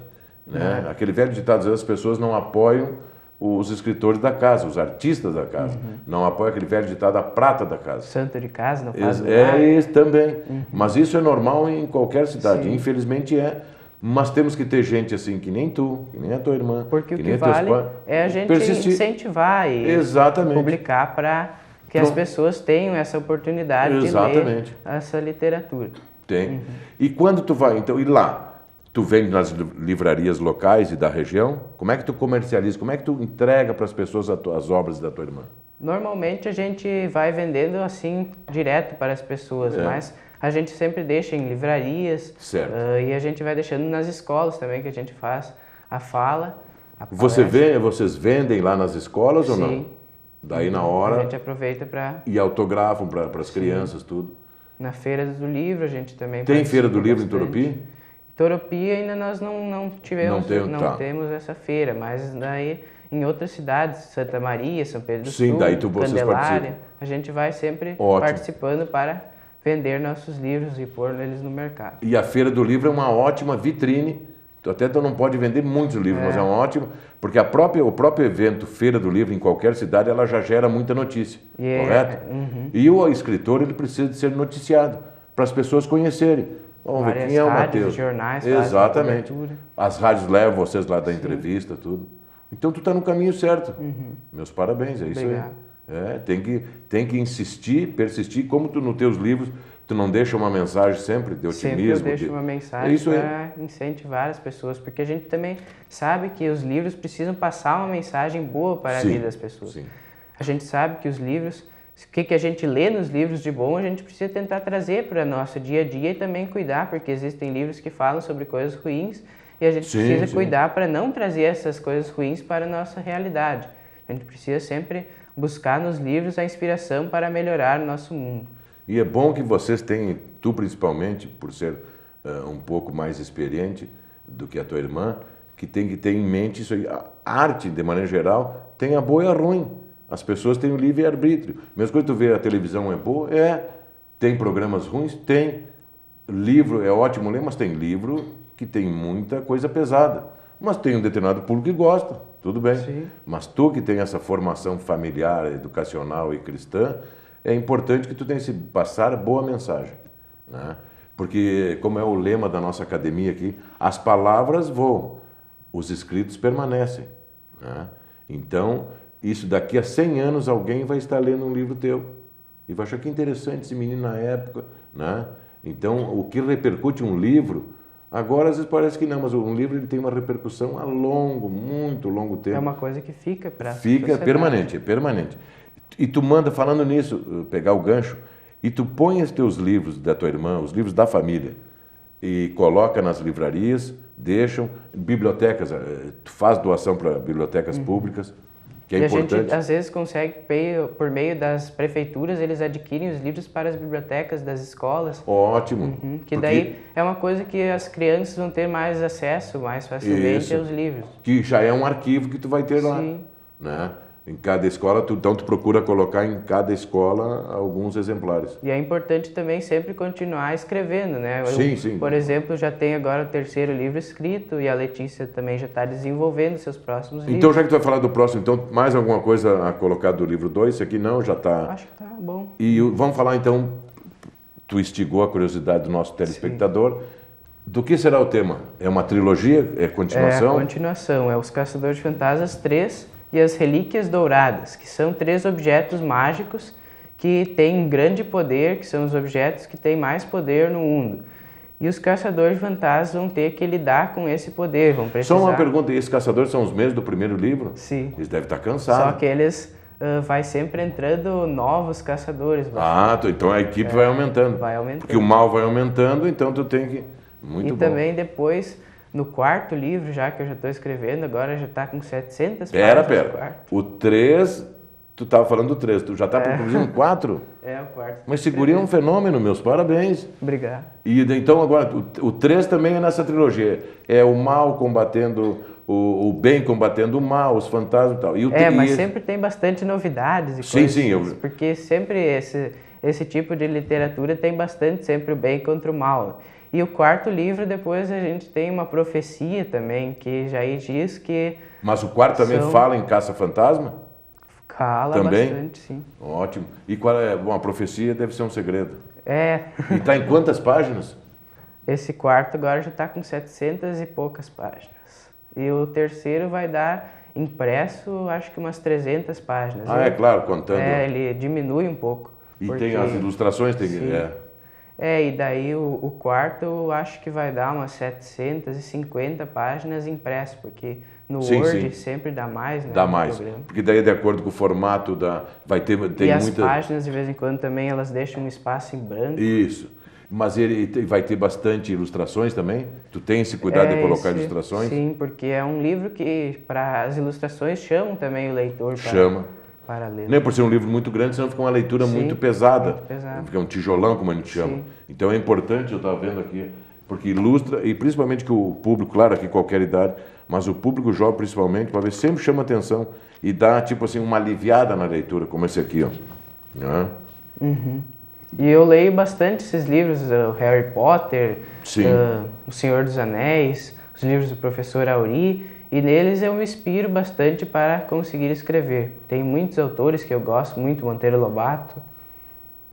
Speaker 1: Né? Aquele velho ditado, às vezes as pessoas não apoiam os escritores da casa, os artistas da casa. Não apoiam aquele velho ditado, a prata da casa.
Speaker 2: Santo de casa, não faz
Speaker 1: nada. Isso também. Mas isso é normal em qualquer cidade. Infelizmente é. Mas temos que ter gente assim, que nem tu, que nem a tua irmã.
Speaker 2: Porque o que vale é a gente incentivar e publicar para que as pessoas tenham essa oportunidade de ler essa literatura.
Speaker 1: Tem. E quando tu vai, então, e lá? Tu vende nas livrarias locais e da região? Como é que tu comercializa? Como é que tu entrega para as pessoas as obras da tua irmã?
Speaker 2: Normalmente a gente vai vendendo assim direto para as pessoas, mas a gente sempre deixa em livrarias e a gente vai deixando nas escolas também, que a gente faz a fala.
Speaker 1: Vocês vendem lá nas escolas ou não? Daí na hora...
Speaker 2: A gente aproveita para...
Speaker 1: E autografam para as crianças, tudo?
Speaker 2: Na Feira do Livro a gente também...
Speaker 1: Tem Feira do Livro em Turupi?
Speaker 2: Turupi ainda nós não tivemos, não temos essa feira, mas daí em outras cidades, Santa Maria, São Pedro do Sul, Candelária, a gente vai sempre participando para vender nossos livros e pôr eles no mercado.
Speaker 1: E a Feira do Livro é uma ótima vitrine, até tu não pode vender muitos livros, mas é uma ótima, porque o próprio evento Feira do Livro em qualquer cidade, ela já gera muita notícia, correto? E o escritor, ele precisa de ser noticiado, para as pessoas conhecerem. Vamos ver quem é o Matheus.
Speaker 2: Jornais,
Speaker 1: exatamente. As rádios levam vocês lá da entrevista, tudo. Então tu está no caminho certo. Meus parabéns, isso aí. Tem que insistir, persistir, como tu nos teus livros, tu não deixa uma mensagem sempre de otimismo.
Speaker 2: Sempre eu deixo uma mensagem para incentivar as pessoas, porque a gente também sabe que os livros precisam passar uma mensagem boa para a vida das pessoas. A gente sabe que os livros... O que a gente lê nos livros de bom, a gente precisa tentar trazer para o nosso dia a dia e também cuidar, porque existem livros que falam sobre coisas ruins e a gente precisa cuidar para não trazer essas coisas ruins para a nossa realidade. A gente precisa sempre buscar nos livros a inspiração para melhorar o nosso mundo.
Speaker 1: E é bom que vocês tenham, tu principalmente, por ser um pouco mais experiente do que a tua irmã, que tem que ter em mente isso aí. A arte, de maneira geral, tem a boa e a ruim. As pessoas têm o livre-arbítrio. Mesma coisa, tu vê a televisão é boa? Tem programas ruins? Tem. Livro é ótimo ler, mas tem livro que tem muita coisa pesada. Mas tem um determinado público que gosta, tudo bem.
Speaker 2: Sim.
Speaker 1: Mas tu que tem essa formação familiar, educacional e cristã, é importante que tu tenha que passar boa mensagem, né? Porque, como é o lema da nossa academia aqui, as palavras voam, os escritos permanecem, né? Então, isso daqui a 100 anos alguém vai estar lendo um livro teu e vai achar que interessante esse menino na época, né? Então, o que repercute um livro, agora às vezes parece que não, mas um livro ele tem uma repercussão a muito longo tempo.
Speaker 2: É uma coisa que fica para
Speaker 1: Fica permanente, é permanente. E tu manda, falando nisso, pegar o gancho, e tu põe os teus livros da tua irmã, os livros da família, e coloca nas livrarias, deixam, bibliotecas, tu faz doação para bibliotecas públicas, que é importante.
Speaker 2: A gente às vezes consegue, por meio das prefeituras, eles adquirem os livros para as bibliotecas das escolas.
Speaker 1: Ótimo.
Speaker 2: Que daí é uma coisa que as crianças vão ter mais acesso, mais facilmente aos livros.
Speaker 1: Que já é um arquivo que tu vai ter lá.
Speaker 2: Sim.
Speaker 1: Né? Em cada escola, então tu procura colocar em cada escola alguns exemplares.
Speaker 2: E é importante também sempre continuar escrevendo, né?
Speaker 1: Sim.
Speaker 2: Por exemplo, já tenho agora o 3º livro escrito e a Letícia também já está desenvolvendo seus próximos livros.
Speaker 1: Então, já que tu vai falar do próximo, então, mais alguma coisa a colocar do livro 2? Esse aqui não, já está...
Speaker 2: Acho que tá bom.
Speaker 1: E vamos falar então, tu instigou a curiosidade do nosso telespectador. Sim. Do que será o tema? É uma trilogia? É continuação?
Speaker 2: É a continuação, é Os Caçadores de Fantasmas 3... e as Relíquias Douradas, que são 3 objetos mágicos que têm grande poder, que são os objetos que têm mais poder no mundo. E os caçadores de fantasmas vão ter que lidar com esse poder, vão precisar...
Speaker 1: Só uma pergunta, esses caçadores são os mesmos do primeiro livro?
Speaker 2: Sim.
Speaker 1: Eles devem estar cansados.
Speaker 2: Só que eles vai sempre entrando novos caçadores.
Speaker 1: Então a equipe vai aumentando.
Speaker 2: Vai aumentando.
Speaker 1: Porque o mal vai aumentando, então tu tem que... Muito
Speaker 2: e
Speaker 1: bom.
Speaker 2: Também depois... No 4º livro, já que eu já estou escrevendo, agora já está com 700 páginas.
Speaker 1: Pera. O 3, tu estava falando do 3, tu já está produzindo o 4?
Speaker 2: É, o 4.
Speaker 1: Mas Seguri é um fenômeno, meus parabéns.
Speaker 2: Obrigado.
Speaker 1: E então agora, o 3 também é nessa trilogia. É o mal combatendo o bem, combatendo o mal, os fantasmas e tal.
Speaker 2: Mas sempre tem bastante novidades e coisas. Porque sempre esse tipo de literatura tem bastante sempre o bem contra o mal. E o 4º livro, depois a gente tem uma profecia também, que já diz que... Mas
Speaker 1: o 4 também fala em caça-fantasma?
Speaker 2: Fala
Speaker 1: também?
Speaker 2: Bastante, sim.
Speaker 1: Ótimo. E qual é? Bom, a profecia deve ser um segredo.
Speaker 2: E
Speaker 1: está em quantas páginas?
Speaker 2: Esse 4º agora já está com 700 e poucas páginas. E o 3º vai dar impresso, acho que umas 300 páginas.
Speaker 1: É claro, contando...
Speaker 2: ele diminui um pouco.
Speaker 1: E tem as ilustrações?
Speaker 2: E daí o 4º eu acho que vai dar umas 750 páginas impresso, porque no Word sempre dá mais, né?
Speaker 1: Dá mais, porque daí de acordo com o formato tem
Speaker 2: as páginas de vez em quando também elas deixam um espaço em branco.
Speaker 1: Isso, mas ele vai ter bastante ilustrações também? Tu tem esse cuidado de colocar ilustrações?
Speaker 2: Sim, porque é um livro que para as ilustrações chamam também o leitor para ler.
Speaker 1: Nem por ser um livro muito grande, senão fica uma leitura muito pesada.
Speaker 2: Muito pesada.
Speaker 1: Fica um tijolão, como a gente chama. Então é importante, eu estava vendo aqui, porque ilustra, e principalmente que o público, claro, aqui qualquer idade, mas o público jovem principalmente, para ver, sempre chama atenção e dá, tipo assim, uma aliviada na leitura, como esse aqui, ó.
Speaker 2: E eu leio bastante esses livros, o Harry Potter, O Senhor dos Anéis, os livros do professor Auri, e neles eu me inspiro bastante para conseguir escrever. Tem muitos autores que eu gosto muito, Monteiro Lobato.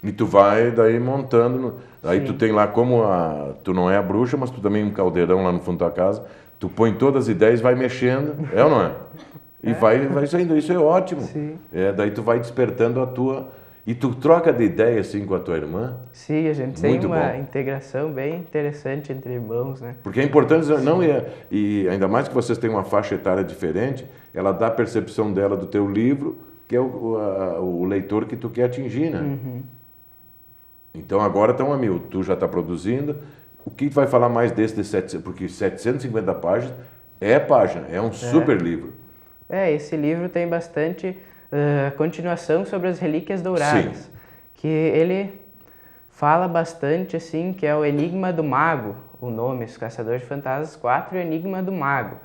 Speaker 1: E tu vai daí montando, aí tu tem lá tu não é a bruxa, mas tu também um caldeirão lá no fundo da tua casa, tu põe todas as ideias e vai mexendo, ou não é? E vai saindo, isso é ótimo.
Speaker 2: Sim.
Speaker 1: Daí tu vai despertando a tua... E tu troca de ideia assim com a tua irmã?
Speaker 2: Sim, a gente tem uma integração bem interessante entre irmãos, né?
Speaker 1: Porque é importante, e ainda mais que vocês têm uma faixa etária diferente, ela dá a percepção dela do teu livro, que é o leitor que tu quer atingir, né? Então agora tá tu já está produzindo, o que tu vai falar mais desse de 700? Porque 750 páginas é um super livro.
Speaker 2: Esse livro tem bastante... continuação sobre as Relíquias Douradas, que ele fala bastante assim, que é o Enigma do Mago, o nome, Os Caçadores de Fantasmas 4 e o Enigma do Mago,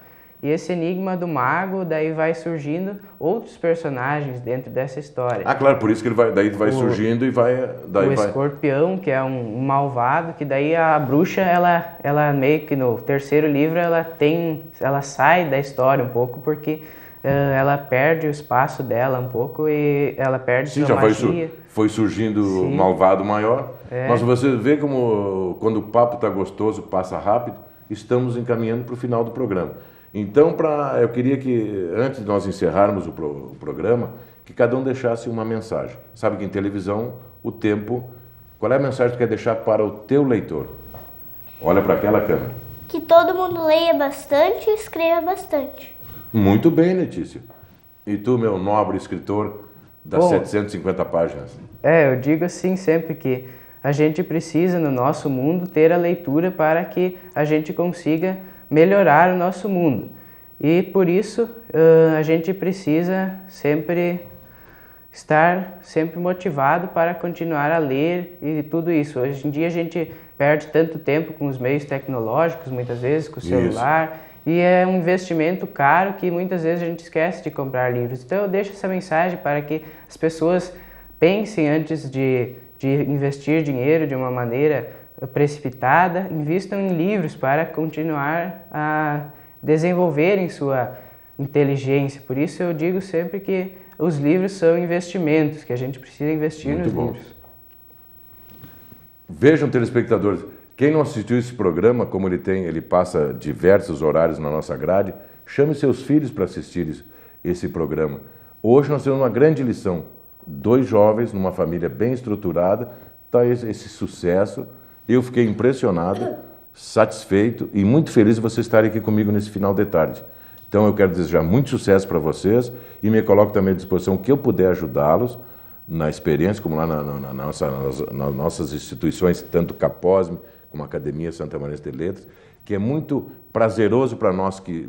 Speaker 2: E esse enigma do mago, daí vai surgindo outros personagens dentro dessa história.
Speaker 1: Ah, claro, por isso que ele vai, daí vai surgindo e vai... Daí
Speaker 2: o escorpião, que é um malvado, que daí a bruxa, ela meio que no terceiro livro, ela sai da história um pouco, porque ela perde o espaço dela um pouco e ela perde sua magia.
Speaker 1: Foi surgindo o malvado maior. Mas você vê como quando o papo está gostoso, passa rápido, estamos encaminhando para o final do programa. Então, eu queria que, antes de nós encerrarmos o programa, que cada um deixasse uma mensagem. Sabe que em televisão, o tempo... Qual é a mensagem que tu quer deixar para o teu leitor? Olha para aquela câmera.
Speaker 3: Que todo mundo leia bastante e escreva bastante.
Speaker 1: Muito bem, Letícia. E tu, meu nobre escritor das 750 páginas?
Speaker 2: Eu digo assim sempre que a gente precisa, no nosso mundo, ter a leitura para que a gente consiga melhorar o nosso mundo. E por isso a gente precisa sempre estar motivado para continuar a ler e tudo isso. Hoje em dia a gente perde tanto tempo com os meios tecnológicos, muitas vezes com o celular, e é um investimento caro que muitas vezes a gente esquece de comprar livros. Então eu deixo essa mensagem para que as pessoas pensem antes de investir dinheiro de uma maneira precipitada, invistam em livros para continuar a desenvolverem sua inteligência. Por isso eu digo sempre que os livros são investimentos, que a gente precisa investir nos livros.
Speaker 1: Vejam, telespectadores, quem não assistiu esse programa, como ele passa diversos horários na nossa grade, chame seus filhos para assistir esse programa. Hoje nós temos uma grande lição. 2 jovens, numa família bem estruturada, está esse sucesso. Eu fiquei impressionado, satisfeito e muito feliz de vocês estarem aqui comigo nesse final de tarde. Então eu quero desejar muito sucesso para vocês e me coloco também à disposição que eu puder ajudá-los na experiência, como lá nas nossas instituições, tanto Caposme como a Academia Santa Maria de Letras, que é muito prazeroso para nós que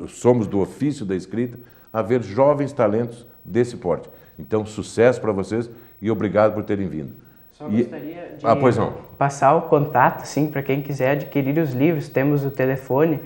Speaker 1: somos do ofício da escrita, haver jovens talentos desse porte. Então, sucesso para vocês e obrigado por terem vindo.
Speaker 2: Só gostaria de passar o contato, sim, para quem quiser adquirir os livros. Temos o telefone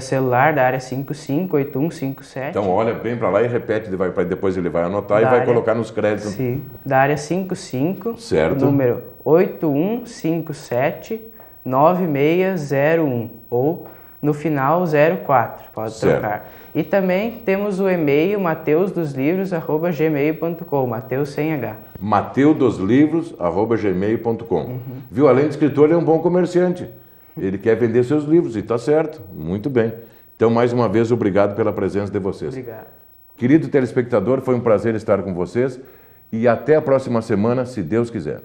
Speaker 2: celular da área 558157.
Speaker 1: Então, olha bem para lá e repete, depois ele vai anotar e vai colocar nos créditos.
Speaker 2: Sim, da área 55,
Speaker 1: certo.
Speaker 2: Número 8157-9601, ou no final 04, pode trocar. E também temos o e-mail mateusdoslivros@gmail.com, Mateus sem H.
Speaker 1: mateusdoslivros@gmail.com. Viu? Além de escritor, ele é um bom comerciante. Ele quer vender seus livros e está certo. Muito bem. Então, mais uma vez, obrigado pela presença de vocês.
Speaker 2: Obrigado.
Speaker 1: Querido telespectador, foi um prazer estar com vocês e até a próxima semana, se Deus quiser.